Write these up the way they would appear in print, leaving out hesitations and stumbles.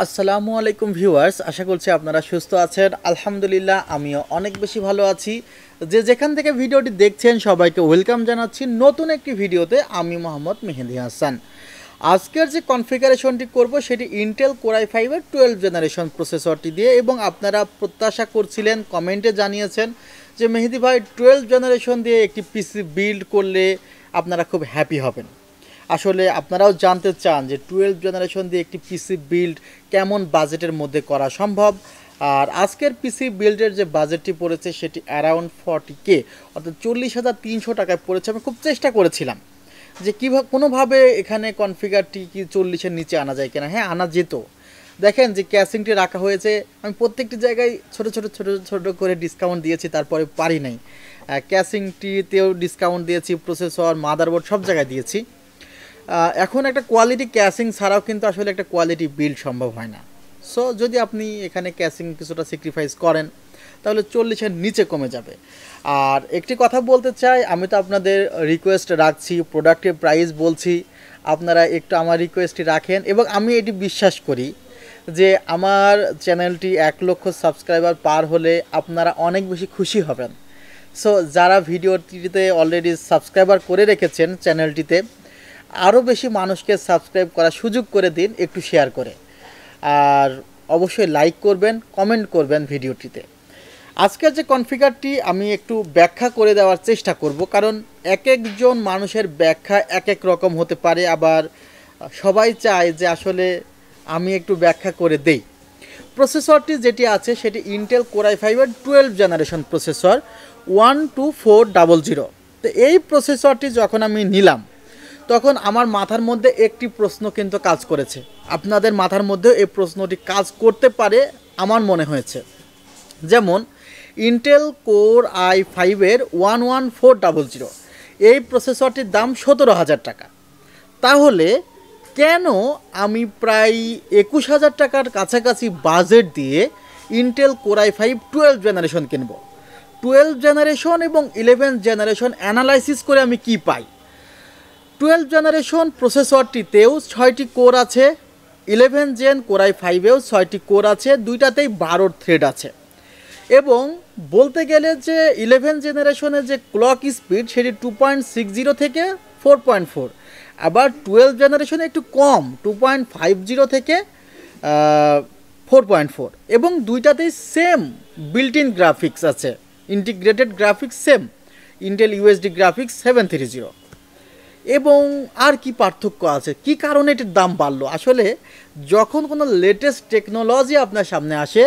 আসসালামু আলাইকুম ভিউয়ার্স, আশা করছি আপনারা সুস্থ আছেন। আলহামদুলিল্লাহ আমিও অনেক বেশি ভালো আছি। যে যেখান থেকে ভিডিওটি দেখছেন সবাইকে ওয়েলকাম জানাচ্ছি নতুন একটি ভিডিওতে। আমি মোহাম্মদ মেহেদি হাসান। আজকের যে কনফিগারেশনটি করব সেটি ইন্টেল কোর i5-এর 12 জেনারেশন প্রসেসরটি দিয়ে, এবং আপনারা প্রত্যাশা করছিলেন, কমেন্টে জানিয়েছেন যে মেহেদি ভাই 12 জেনারেশন দিয়ে একটি পিসি বিল্ড করলে আপনারা খুব হ্যাপি হবেন। আসলে আপনারাও জানতে চান যে 12 জেনারেশন দিয়ে একটি পিসি বিল্ড কেমন বাজেটের মধ্যে করা সম্ভব। আর আজকের পিসি বিল্ডের যে বাজেটটি পড়েছে সেটি অ্যারাউন্ড 40K, অর্থাৎ 40,300 টাকায় পড়েছে। আমি খুব চেষ্টা করেছিলাম যে কীভাবে কোনোভাবে এখানে কনফিগারটি কি 40-এর নিচে আনা যায় কিনা। হ্যাঁ, আনা যেত। দেখেন যে ক্যাসিংটি রাখা হয়েছে, আমি প্রত্যেকটি জায়গায় ছোট ছোট ছোট ছোট করে ডিসকাউন্ট দিয়েছি, তারপরে পারি নাই। ক্যাসিংটিতেও ডিসকাউন্ট দিয়েছি, প্রসেসর, মাদারবোর্ড সব জায়গায় দিয়েছি। এখন একটা কোয়ালিটি ক্যাসিং ছাড়াও কিন্তু আসলে একটা কোয়ালিটি বিল্ড সম্ভব হয় না। সো যদি আপনি এখানে ক্যাসিং কিছুটা স্যাক্রিফাইস করেন তাহলে 40-এর নিচে কমে যাবে। আর একটি কথা বলতে চাই, আমি তো আপনাদের রিকোয়েস্ট রাখছি, প্রোডাক্টের প্রাইস বলছি, আপনারা একটু আমার রিকোয়েস্টটি রাখেন। এবং আমি এটি বিশ্বাস করি যে আমার চ্যানেলটি 1 লক্ষ সাবস্ক্রাইবার পার হলে আপনারা অনেক বেশি খুশি হবেন। সো যারা ভিডিওটিতে অলরেডি সাবস্ক্রাইবার করে রেখেছেন চ্যানেলটিতে, আরও বেশি মানুষকে সাবস্ক্রাইব করার সুযোগ করে দিন একটু শেয়ার করে। আর অবশ্যই লাইক করবেন, কমেন্ট করবেন ভিডিওটিতে। আজকের যে কনফিগারটি আমি একটু ব্যাখ্যা করে দেওয়ার চেষ্টা করব, কারণ এক একজন মানুষের ব্যাখ্যা এক এক রকম হতে পারে। আবার সবাই চায় যে আসলে আমি একটু ব্যাখ্যা করে দেই। প্রসেসরটি যেটি আছে সেটি ইন্টেল কোর i5-এর 12 জেনারেশন প্রসেসর 12400। তো এই প্রসেসরটি যখন আমি নিলাম তখন আমার মাথার মধ্যে একটি প্রশ্ন কিন্তু কাজ করেছে। আপনাদের মাথার মধ্যেও এই প্রশ্নটি কাজ করতে পারে আমার মনে হয়েছে। যেমন ইন্টেল কোর i5-এর 11400, এই প্রসেসরটির দাম 17,000 টাকা। তাহলে কেন আমি প্রায় 21,000 টাকার কাছাকাছি বাজেট দিয়ে ইন্টেল কোর i5 12 জেনারেশন কিনব? 12 জেনারেশন এবং 11 জেনারেশন অ্যানালাইসিস করে আমি কি পাই? 12 জেনারেশন প্রসেসরটিতেও 6টি কোর আছে, 11 জেন কোর i5-এও 6টি কোর আছে, দুইটাতেই 12 থ্রেড আছে। এবং বলতে গেলে যে 11 জেনারেশনের যে ক্লক স্পিড সেটি 2.60 থেকে 4.4, আবার 12 জেনারেশনে একটু কম, 2.50 থেকে 4.4। এবং দুইটাতেই সেম বিল্ট ইন গ্রাফিক্স আছে, integrated graphics same, Intel USD graphics 730। এবং আর কি পার্থক্য আছে, কি কারণে এটির দাম বাড়লো? আসলে যখন কোনো লেটেস্ট টেকনোলজি আপনার সামনে আসে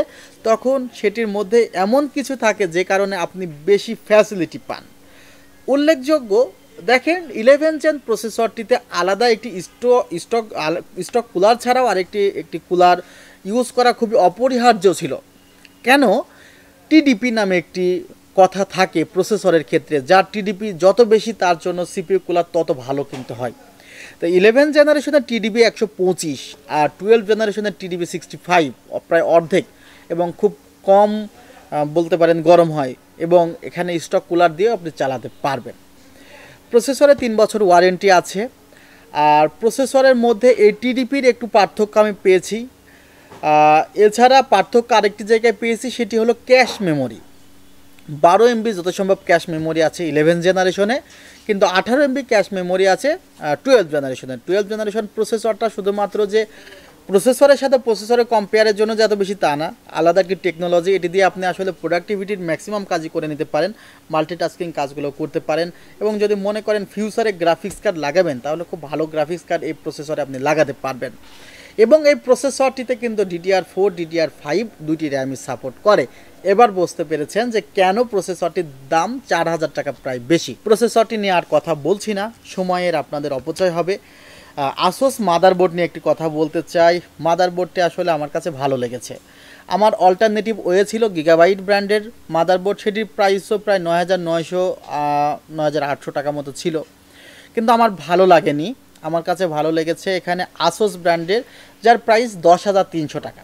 তখন সেটির মধ্যে এমন কিছু থাকে যে কারণে আপনি বেশি ফ্যাসিলিটি পান। উল্লেখযোগ্য, দেখেন 11 জেন প্রসেসরটিতে আলাদা একটি স্টক কুলার ছাড়াও একটি কুলার ইউজ করা খুবই অপরিহার্য ছিল। কেন? টিডিপি নামে একটি কথা থাকে প্রসেসরের ক্ষেত্রে, যার টিডিপি যত বেশি তার জন্য সিপিইউ কুলার তত ভালো কিন্তু হয়। তো 11 জেনারেশনের টিডিপি 125 আর 12 জেনারেশনের টিডিপি 65, প্রায় অর্ধেক, এবং খুব কম বলতে পারেন গরম হয়, এবং এখানে স্টক কুলার দিয়েও আপনি চালাতে পারবেন। প্রসেসরে 3 বছর ওয়ারেন্টি আছে। আর প্রসেসরের মধ্যে এই টিডিপির একটু পার্থক্য আমি পেয়েছি। এছাড়া পার্থক্য আরেকটি জায়গায় পেয়েছি, সেটি হলো ক্যাশ মেমোরি। 12 MB যত সম্ভব ক্যাশ মেমোরি আছে 11 জেনারেশনে, কিন্তু 18 MB ক্যাশ মেমোরি আছে 12 জেনারেশনে। 12 জেনারেশন প্রসেসরটা শুধুমাত্র যে প্রসেসরের সাথে প্রসেসরের কম্পেয়ারের জন্য যে এত বেশি তা না, আলাদা একটি টেকনোলজি। এটি দিয়ে আপনি আসলে প্রোডাক্টিভিটির ম্যাক্সিমাম কাজই করে নিতে পারেন, মাল্টিটাস্কিং কাজগুলো করতে পারেন। এবং যদি মনে করেন ফিউচারে গ্রাফিক্স কার্ড লাগাবেন তাহলে খুব ভালো গ্রাফিক্স কার্ড এই প্রসেসরে আপনি লাগাতে পারবেন। এবং এই প্রসেসরটিতে কিন্তু DDR4 DDR5 দুইটি র্যামই সাপোর্ট করে। এবার বুঝতে পেরেছেন যে কেন প্রসেসরটির দাম 4,000 টাকা প্রায় বেশি। প্রসেসরটি নিয়ে আর কথা বলছি না, সময়ের আপনাদের অপচয় হবে। আসুস মাদারবোর্ড নিয়ে একটি কথা বলতে চাই। মাদারবোর্ডটি আসলে আমার কাছে ভালো লেগেছে। আমার অল্টারনেটিভ ওয়ে ছিল গিগাবাইট ব্র্যান্ডের মাদারবোর্ড, সেটির প্রাইসও প্রায় 9,900 9,800 টাকা মতো ছিল, কিন্তু আমার ভালো লাগেনি। আমার কাছে ভালো লেগেছে এখানে আসুস ব্র্যান্ডের, যার প্রাইস 10,300 টাকা।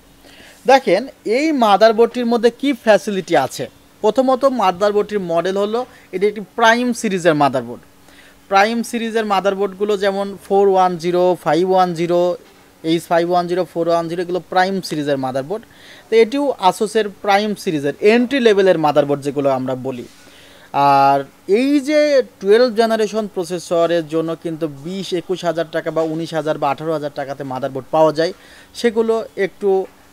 দেখেন এই মাদারবোর্ডটির মধ্যে কি ফ্যাসিলিটি আছে। প্রথমত মাদারবোর্ডটির মডেল হলো, এটি একটি প্রাইম সিরিজের মাদারবোর্ড। প্রাইম সিরিজের মাদারবোর্ডগুলো যেমন 410, 510, H510 410 এগুলো প্রাইম সিরিজের মাদারবোর্ড। তো এটিও আসুসের প্রাইম সিরিজের এন্ট্রি লেভেলের মাদারবোর্ড যেগুলো আমরা বলি। আর এই যে 12 জেনারেশন প্রসেসরের জন্য কিন্তু 20-21 হাজার টাকা বা 19,000 বা 18,000 টাকাতে মাদারবোর্ড পাওয়া যায়, সেগুলো একটু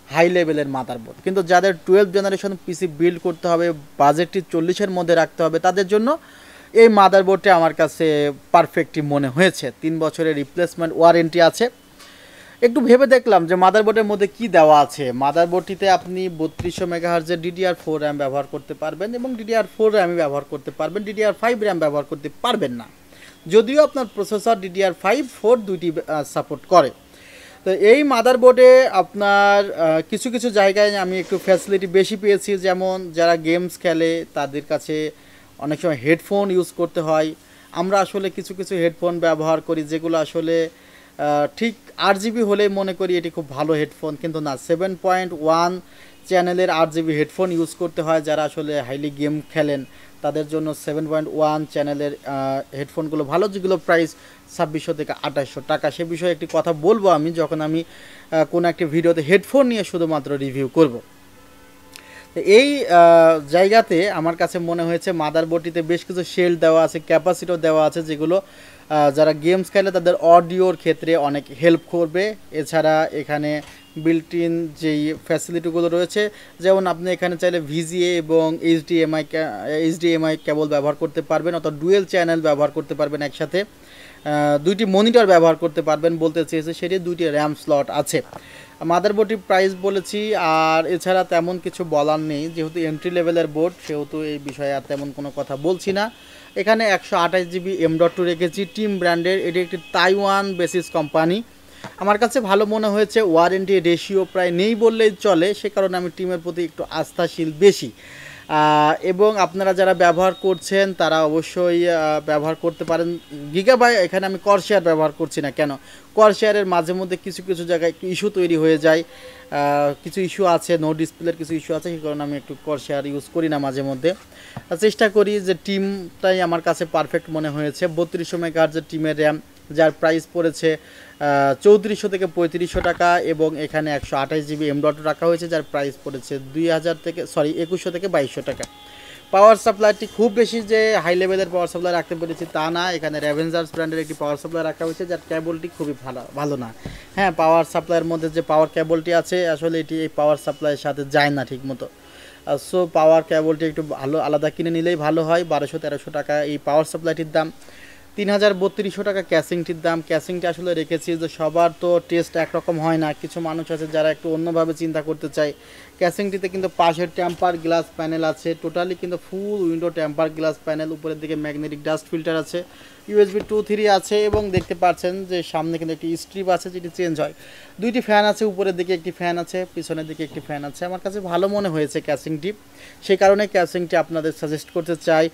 হাই লেভেলের মাদারবোর্ড। কিন্তু যাদের 12 জেনারেশন পিসি বিল্ড করতে হবে, বাজেটটি 40-এর মধ্যে রাখতে হবে, তাদের জন্য এই মাদারবোর্ডটি আমার কাছে পারফেক্টই মনে হয়েছে। 3 বছরের রিপ্লেসমেন্ট ওয়ারেন্টি আছে। একটু ভেবে দেখলাম যে মাদারবোর্ডের মধ্যে কি দেওয়া আছে। মাদারবোর্ডটিতে আপনি 3200 মেগাহার্জের DDR4 র্যাম ব্যবহার করতে পারবেন এবং DDR4 র্যামই ব্যবহার করতে পারবেন, DDR5 র্যাম ব্যবহার করতে পারবেন না, যদিও আপনার প্রসেসর DDR5 4 দুইটি সাপোর্ট করে। তো এই মাদারবোর্ডে আপনার কিছু কিছু জায়গায় আমি একটু ফ্যাসিলিটি বেশি পেয়েছি, যেমন যারা গেমস খেলে তাদের কাছে অনেক সময় হেডফোন ইউজ করতে হয়। আমরা আসলে কিছু কিছু হেডফোন ব্যবহার করি যেগুলো আসলে ঠিক 8GB হলেই মনে করি এটি খুব ভালো হেডফোন, কিন্তু না, 7.1 চ্যানেলের 8GB হেডফোন ইউজ করতে হয়। যারা আসলে হাইলি গেম খেলেন তাদের জন্য 7.1 চ্যানেলের হেডফোনগুলো ভালো, যেগুলো প্রাইস 2600 থেকে 2800 টাকা। সে বিষয়ে একটি কথা বলবো আমি যখন আমি কোনো একটি ভিডিওতে হেডফোন নিয়ে শুধুমাত্র রিভিউ করব। এই জায়গাতে আমার কাছে মনে হয়েছে মাদারবোর্ডটিতে বেশ কিছু শেল দেওয়া আছে, ক্যাপাসিটর দেওয়া আছে, যেগুলো যারা গেমস খেলে তাদের অডিওর ক্ষেত্রে অনেক হেল্প করবে। এছাড়া এখানে বিল্ট ইন যেই ফ্যাসিলিটিগুলো রয়েছে, যেমন আপনি এখানে চাইলে VGA এবং HDMI কেবল ব্যবহার করতে পারবেন, অর্থাৎ ডুয়েল চ্যানেল ব্যবহার করতে পারবেন একসাথে, দুইটি মনিটর ব্যবহার করতে পারবেন বলতে চেয়েছে, সেটি দুইটি র্যাম স্লট আছে। মাদারবোর্ডটির প্রাইস বলেছি, আর এছাড়া তেমন কিছু বলার নেই, যেহেতু এন্ট্রি লেভেলের বোর্ড সেহেতু এই বিষয়ে আর তেমন কোনো কথা বলছি না। এখানে 128GB M.2 রেখেছি, টিম ব্র্যান্ডের, এটি একটি তাইওয়ান বেসিস কোম্পানি। আমার কাছে ভালো মনে হয়েছে, ওয়ারেন্টি রেশিও প্রায় নেই বললেই চলে, সে কারণে আমি টিমের প্রতি একটু আস্থাশীল বেশি। এবং আপনারা যারা ব্যবহার করছেন তারা অবশ্যই ব্যবহার করতে পারেন গিগাবাই। এখানে আমি করশেয়ার ব্যবহার করছি না, কেন, করশেয়ারের মাঝে মধ্যে কিছু কিছু জায়গায় একটু ইস্যু তৈরি হয়ে যায়, কিছু ইস্যু আছে, নো ডিসপ্লের কিছু ইস্যু আছে, সেই কারণে আমি একটু করশেয়ার ইউজ করি না মাঝে মধ্যে। চেষ্টা করি যে টিমটাই আমার কাছে পারফেক্ট মনে হয়েছে। 3200 মেগাহার্জের টিমের র্যাম, যার প্রাইস পড়েছে 3400 থেকে 3500 টাকা, এবং এখানে 128GB M.2 রাখা হয়েছে, যার প্রাইস পড়েছে 2100 থেকে 2200 টাকা। পাওয়ার সাপ্লাইটি খুব বেশি যে হাই লেভেলের পাওয়ার সাপ্লাই রাখতে পেরেছি তা না। এখানে র্যাভেঞ্জার্স ব্র্যান্ডের একটি পাওয়ার সাপ্লাই রাখা হয়েছে, যার কেবলটি খুবই ভালো না। হ্যাঁ, পাওয়ার সাপ্লাইয়ের মধ্যে যে পাওয়ার কেবলটি আছে আসলে এটি এই পাওয়ার সাপ্লাইয়ের সাথে যায় না ঠিক মতো। সো পাওয়ার কেবলটি একটু ভালো আলাদা কিনে নিলেই ভালো হয়। 1200-1300 টাকা এই পাওয়ার সাপ্লাইটির দাম। 3032 টাকা ক্যাসিংটির দাম। ক্যাসিংটি আসলে রেখেছি যে সবার তো টেস্ট একরকম হয় না, কিছু মানুষ আছে যারা একটু অন্যভাবে চিন্তা করতে চায়। ক্যাসিংটিতে কিন্তু পাশের টেম্পার গ্লাস প্যানেল আছে, টোটালি কিন্তু ফুল উইন্ডো টেম্পার গ্লাস প্যানেল, উপরের দিকে ম্যাগনেটিক ডাস্ট ফিল্টার আছে, USB 2.3 আছে, এবং দেখতে পাচ্ছেন যে সামনে কিন্তু একটি স্ট্রিপ আছে যেটি চেঞ্জ হয়। দুইটি ফ্যান আছে, উপরের দিকে একটি ফ্যান আছে, পিছনের দিকে একটি ফ্যান আছে। আমার কাছে ভালো মনে হয়েছে ক্যাসিংটি, সেই কারণে ক্যাসিংটি আপনাদের সাজেস্ট করতে চাই।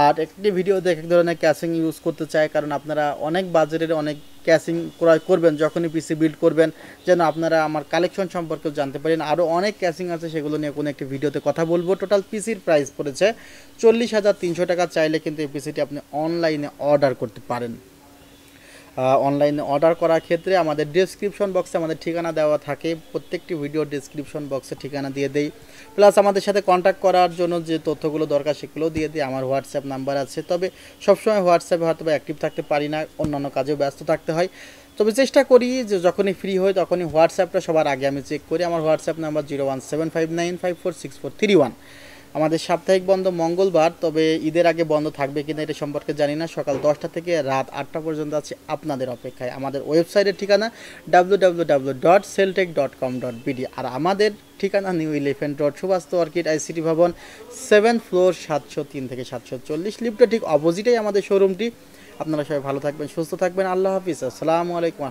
আর একটি ভিডিওতে এক ধরনের ক্যাসিং ইউজ করতে চাই, কারণ আপনারা অনেক বাজারের অনেক ক্যাসিং ক্রয় করবেন যখনই পিসি বিল্ড করবেন, যেন আপনারা আমার কালেকশন সম্পর্কেও জানতে পারেন। আরও অনেক ক্যাসিং আছে, সেগুলো নিয়ে কোনো একটি ভিডিওতে কথা বলবো। টোটাল পিসির প্রাইস পড়েছে 40,300 টাকা। চাইলে কিন্তু এই পিসিটি আপনি অনলাইনে অর্ডার করতে পারেন। অনলাইনে অর্ডার করার ক্ষেত্রে আমাদের ডেসক্রিপশন বক্সে আমাদের ঠিকানা দেওয়া থাকে, প্রত্যেকটি ভিডিও ডেসক্রিপশন বক্সে ঠিকানা দিয়ে দেই, প্লাস আমাদের সাথে কন্ট্যাক্ট করার জন্য যে তথ্যগুলো দরকার সেগুলো দিয়ে দিই। আমার হোয়াটসঅ্যাপ নাম্বার আছে, তবে সবসময় হোয়াটসঅ্যাপে হয়তো বা অ্যাক্টিভ থাকতে পারি না, অন্যান্য কাজেও ব্যস্ত থাকতে হয়, তবে চেষ্টা করি যে যখনই ফ্রি হই তখনই হোয়াটসঅ্যাপটা সবার আগে আমি চেক করি। আমার হোয়াটসঅ্যাপ নাম্বার 01759546431। আমাদের সাপ্তাহিক বন্ধ মঙ্গলবার, তবে ঈদের আগে বন্ধ থাকবে কিনা এটা সম্পর্কে জানি না। সকাল 10টা থেকে রাত 8টা পর্যন্ত আছে আপনাদের অপেক্ষায়। আমাদের ওয়েবসাইটের ঠিকানা www.celltech.com.bd, আর আমাদের ঠিকানা নিউ 11 রোড, সুভাস্তু অর্কিড ICT ভবন, 7th ফ্লোর, 703 থেকে 740 লিফটের ঠিক অপোজিটেই আমাদের শোরুমটি। আপনারা সবাই ভালো থাকবেন, সুস্থ থাকবেন। আল্লাহ হাফিজ, আসসালামু আলাইকুম।